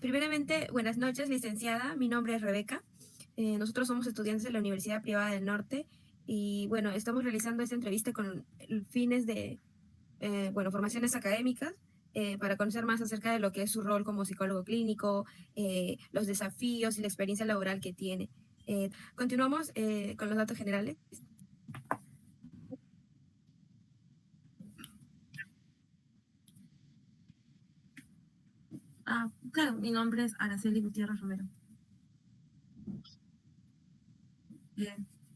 Primeramente, buenas noches, licenciada. Mi nombre es Rebeca. Nosotros somos estudiantes de la Universidad Privada del Norte y bueno, estamos realizando esta entrevista con fines de, formaciones académicas para conocer más acerca de lo que es su rol como psicólogo clínico, los desafíos y la experiencia laboral que tiene. Continuamos con los datos generales. Claro, mi nombre es Araceli Gutiérrez Romero.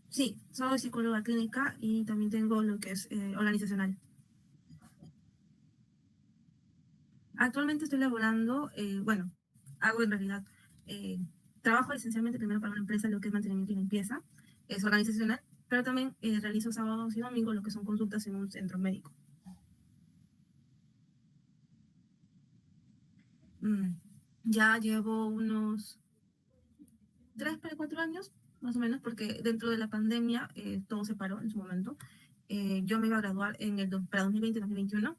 Sí, soy psicóloga clínica y también tengo lo que es organizacional. Actualmente estoy laborando, hago en realidad, trabajo esencialmente primero para una empresa, lo que es mantenimiento y limpieza, es organizacional, pero también realizo sábados y domingos lo que son consultas en un centro médico. Ya llevo unos 3 para 4 años, más o menos, porque dentro de la pandemia todo se paró en su momento. Yo me iba a graduar para 2020-2021.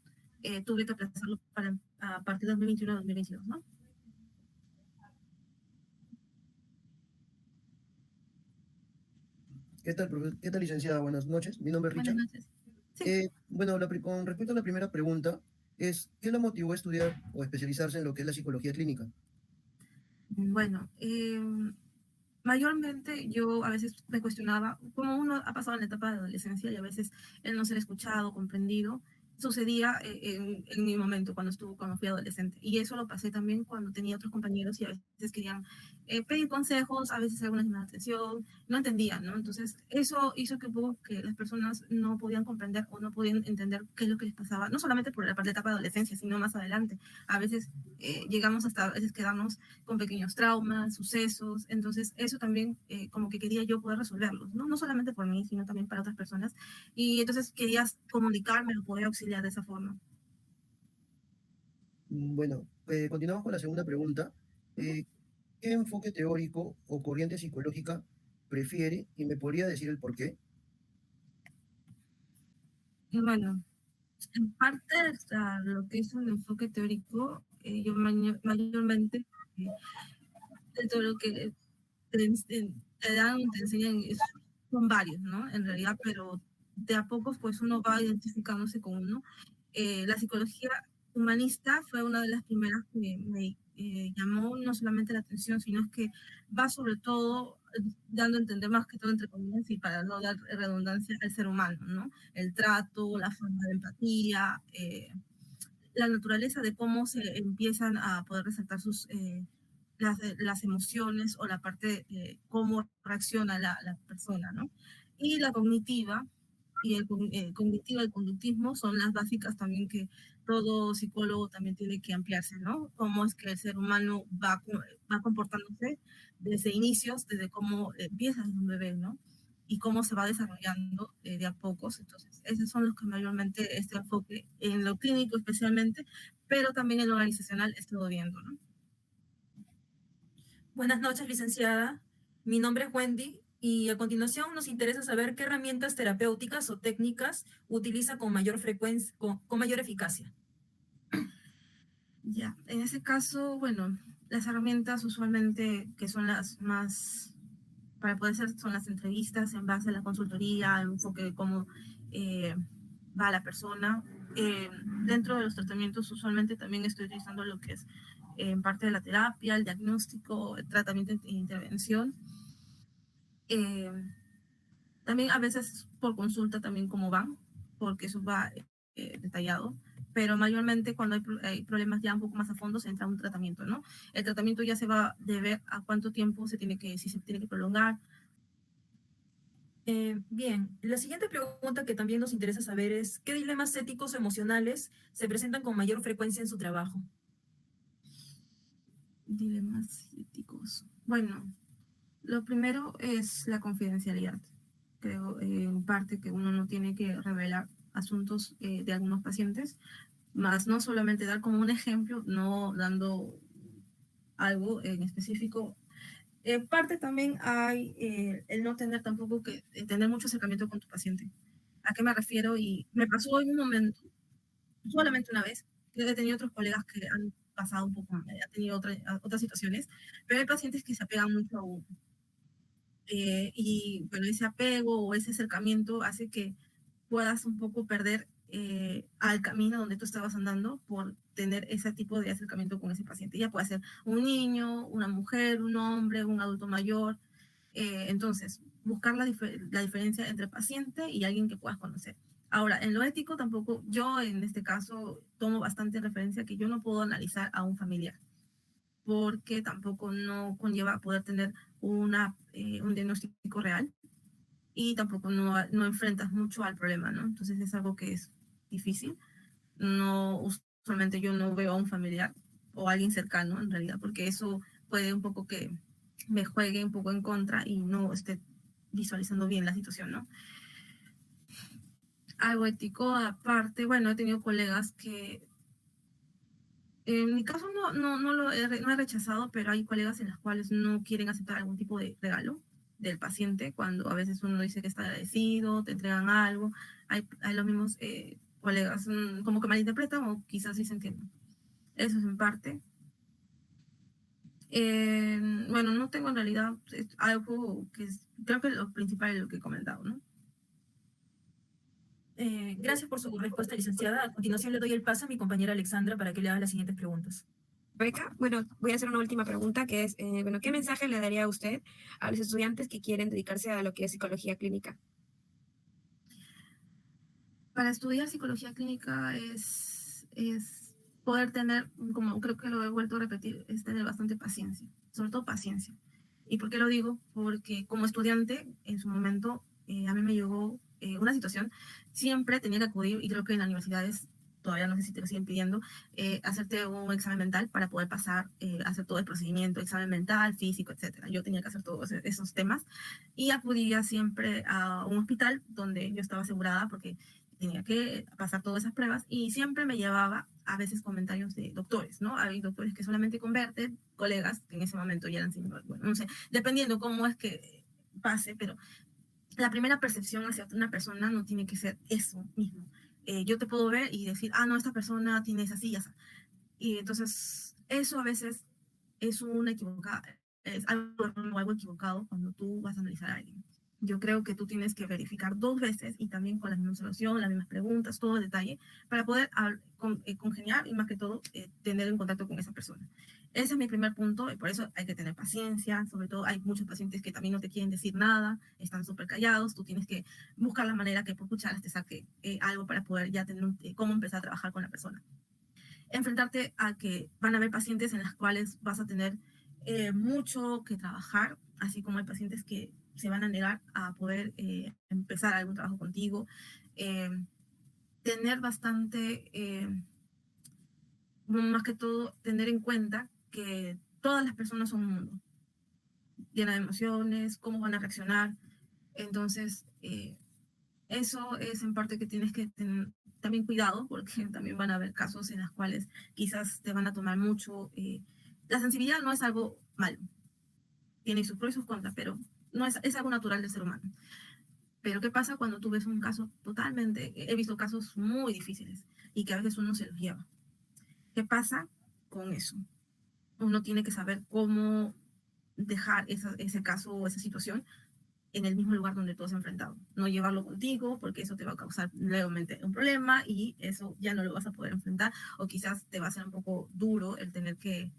Tuve que aplazarlo a partir de 2021-2022, ¿no? ¿Qué tal, licenciada? Buenas noches. Mi nombre es Richard. Buenas noches. Sí. Con respecto a la primera pregunta, ¿qué la motivó a estudiar o especializarse en lo que es la psicología clínica? Bueno, mayormente yo a veces me cuestionaba, como uno ha pasado en la etapa de adolescencia y a veces el no ser escuchado, comprendido, sucedía en mi momento cuando fui adolescente. Y eso lo pasé también cuando tenía otros compañeros y a veces querían pedir consejos, a veces alguna llamada de atención, no entendían, ¿no? Entonces eso hizo que las personas no podían comprender o no podían entender qué es lo que les pasaba, no solamente por la etapa de adolescencia, sino más adelante. A veces llegamos hasta a veces quedarnos con pequeños traumas, sucesos, entonces eso también como que quería yo poder resolverlos, ¿no? No solamente por mí, sino también para otras personas, y entonces quería comunicarme o poder auxiliar de esa forma. Bueno, continuamos con la segunda pregunta. ¿Qué enfoque teórico o corriente psicológica prefiere y me podría decir el por qué? Y bueno, en parte lo que es un enfoque teórico, yo mayormente de todo lo que te dan, te enseñan, son varios, ¿no? En realidad, pero de a pocos pues uno va identificándose con uno. La psicología humanista fue una de las primeras que me llamó no solamente la atención, sino es que va sobre todo dando a entender más que todo entre comillas y para no dar redundancia al ser humano, ¿no? El trato, la forma de empatía, la naturaleza de cómo se empiezan a poder resaltar las emociones o la parte de cómo reacciona la persona, ¿no? Y la cognitiva y el cognitivo y el conductismo son las básicas también que todo psicólogo también tiene que ampliarse, ¿no? Cómo es que el ser humano va comportándose desde inicios, desde cómo empieza desde un bebé, ¿no? Y cómo se va desarrollando de a pocos. Entonces, esos son los que mayormente este enfoque en lo clínico especialmente, pero también en lo organizacional estuvo viendo, ¿no? Buenas noches, licenciada. Mi nombre es Wendy y a continuación nos interesa saber qué herramientas terapéuticas o técnicas utiliza con mayor frecuencia, con mayor eficacia. Ya, en ese caso, bueno, las herramientas usualmente que son las más para poder hacer son las entrevistas en base a la consultoría, el enfoque de cómo va la persona. Dentro de los tratamientos usualmente también estoy utilizando lo que es en parte de la terapia, el diagnóstico, el tratamiento e intervención. También a veces por consulta también cómo van, porque eso va detallado, pero mayormente cuando hay problemas ya un poco más a fondo se entra un tratamiento, ¿no? El tratamiento ya se va a deber a cuánto tiempo si se tiene que prolongar. Bien, la siguiente pregunta que también nos interesa saber es, ¿qué dilemas éticos o emocionales se presentan con mayor frecuencia en su trabajo? Dilemas éticos. Bueno, lo primero es la confidencialidad. Creo en parte que uno no tiene que revelar asuntos de algunos pacientes, más no solamente dar como un ejemplo, no dando algo en específico. En parte también hay el no tener tampoco que tener mucho acercamiento con tu paciente. ¿A qué me refiero? Y me pasó en un momento, solamente una vez, que he tenido otros colegas que han pasado un poco, ha tenido otras situaciones, pero hay pacientes que se apegan mucho a uno. Y bueno, ese apego o ese acercamiento hace que puedas un poco perder al camino donde tú estabas andando por tener ese tipo de acercamiento con ese paciente. Ya puede ser un niño, una mujer, un hombre, un adulto mayor. Entonces, buscar la diferencia entre paciente y alguien que puedas conocer. Ahora, en lo ético tampoco, yo en este caso tomo bastante referencia que yo no puedo analizar a un familiar, porque tampoco no conlleva poder tener un diagnóstico real y tampoco no enfrentas mucho al problema, ¿no? Entonces es algo que es difícil. No, usualmente yo no veo a un familiar o a alguien cercano en realidad, porque eso puede un poco que me juegue un poco en contra y no esté visualizando bien la situación, ¿no? Algo ético aparte, bueno, he tenido colegas que en mi caso no he rechazado, pero hay colegas en las cuales no quieren aceptar algún tipo de regalo del paciente, cuando a veces uno dice que está agradecido, te entregan algo, hay los mismos colegas como que malinterpretan o quizás dicen que no. Eso es en parte. Bueno, no tengo en realidad algo que creo que lo principal es lo que he comentado, ¿no? Gracias por su respuesta, licenciada. A continuación le doy el paso a mi compañera Alexandra para que le haga las siguientes preguntas. Rebeca, bueno, voy a hacer una última pregunta que es, bueno, ¿qué mensaje le daría a usted a los estudiantes que quieren dedicarse a lo que es psicología clínica? Para estudiar psicología clínica es poder tener, como creo que lo he vuelto a repetir, es tener bastante paciencia, sobre todo paciencia. ¿Y por qué lo digo? Porque como estudiante, en su momento, a mí me llegó una situación, siempre tenía que acudir, y creo que en las universidades, todavía no sé si te lo siguen pidiendo, hacerte un examen mental para poder pasar, hacer todo el procedimiento, examen mental, físico, etcétera. Yo tenía que hacer todos esos temas y acudía siempre a un hospital donde yo estaba asegurada porque tenía que pasar todas esas pruebas y siempre me llevaba a veces comentarios de doctores, ¿no? Hay doctores que solamente converten, colegas que en ese momento ya eran señores, bueno, no sé, dependiendo cómo es que pase, pero la primera percepción hacia una persona no tiene que ser eso mismo. Yo te puedo ver y decir, ah, no, esta persona tiene esa silla, y entonces eso a veces es una equivocada, es algo equivocado cuando tú vas a analizar a alguien. Yo creo que tú tienes que verificar 2 veces y también con la misma observación, las mismas preguntas, todo el detalle, para poder congeniar y más que todo tener en contacto con esa persona. Ese es mi primer punto y por eso hay que tener paciencia. Sobre todo hay muchos pacientes que también no te quieren decir nada, están súper callados. Tú tienes que buscar la manera que por cucharas te saque algo para poder ya tener cómo empezar a trabajar con la persona. Enfrentarte a que van a haber pacientes en las cuales vas a tener mucho que trabajar, así como hay pacientes que se van a negar a poder empezar algún trabajo contigo. Eh, tener bastante, más que todo, tener en cuenta que todas las personas son un mundo, llena de emociones, cómo van a reaccionar. Entonces, eso es en parte que tienes que tener también cuidado, porque también van a haber casos en los cuales quizás te van a tomar mucho. La sensibilidad no es algo malo, tiene sus pros y sus contras, pero no es algo natural del ser humano. Pero ¿qué pasa cuando tú ves un caso totalmente, he visto casos muy difíciles y que a veces uno se los lleva? ¿Qué pasa con eso? Uno tiene que saber cómo dejar ese caso o esa situación en el mismo lugar donde tú has enfrentado. No llevarlo contigo porque eso te va a causar nuevamente un problema y eso ya no lo vas a poder enfrentar o quizás te va a ser un poco duro el tener que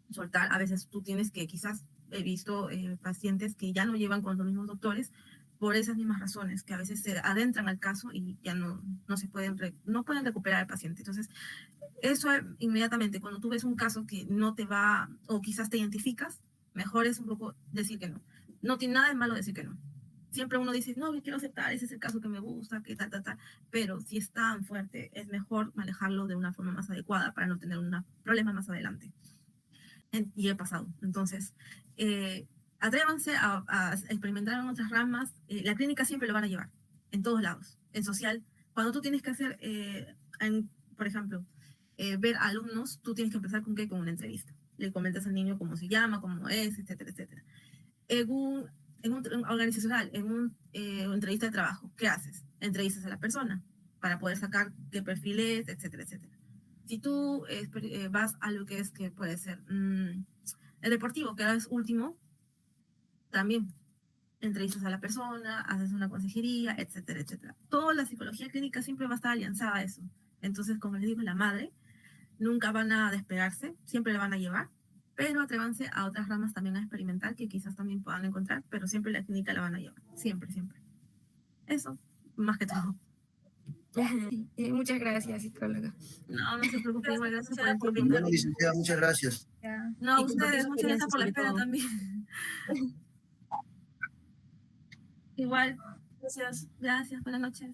soltar. A veces tú tienes que, quizás he visto pacientes que ya no llevan con los mismos doctores por esas mismas razones, que a veces se adentran al caso y ya no se pueden, no pueden recuperar al paciente. Entonces, eso inmediatamente, cuando tú ves un caso que no te va, o quizás te identificas, mejor es un poco decir que no. No tiene nada de malo decir que no. Siempre uno dice, no, yo quiero aceptar, ese es el caso que me gusta, que tal, pero si es tan fuerte, es mejor manejarlo de una forma más adecuada para no tener un problema más adelante. Y he pasado. Entonces, atrévanse a experimentar en otras ramas. La clínica siempre lo van a llevar, en todos lados. En social, cuando tú tienes que hacer, por ejemplo, ver alumnos, tú tienes que empezar con ¿qué? Con una entrevista. Le comentas al niño cómo se llama, cómo es, etcétera, etcétera. En un organizacional, en una entrevista de trabajo, ¿qué haces? Entrevistas a la persona para poder sacar qué perfil es, etcétera, etcétera. Si tú vas a lo que es que puede ser el deportivo, que ahora es último, también entrevistas a la persona, haces una consejería, etcétera, etcétera. Toda la psicología clínica siempre va a estar alianzada a eso. Entonces, como les digo, la madre, nunca van a despegarse, siempre la van a llevar, pero atrévanse a otras ramas también a experimentar que quizás también puedan encontrar, pero siempre la clínica la van a llevar, siempre, siempre. Eso, más que todo. Muchas gracias, psicóloga. No se preocupen, igual gracias por el por tiempo. Bueno, licenciada, muchas gracias. No, Y compartir ustedes, su muchas gracias por la experiencia, espera sobre también. Igual, Gracias. gracias, buenas noches.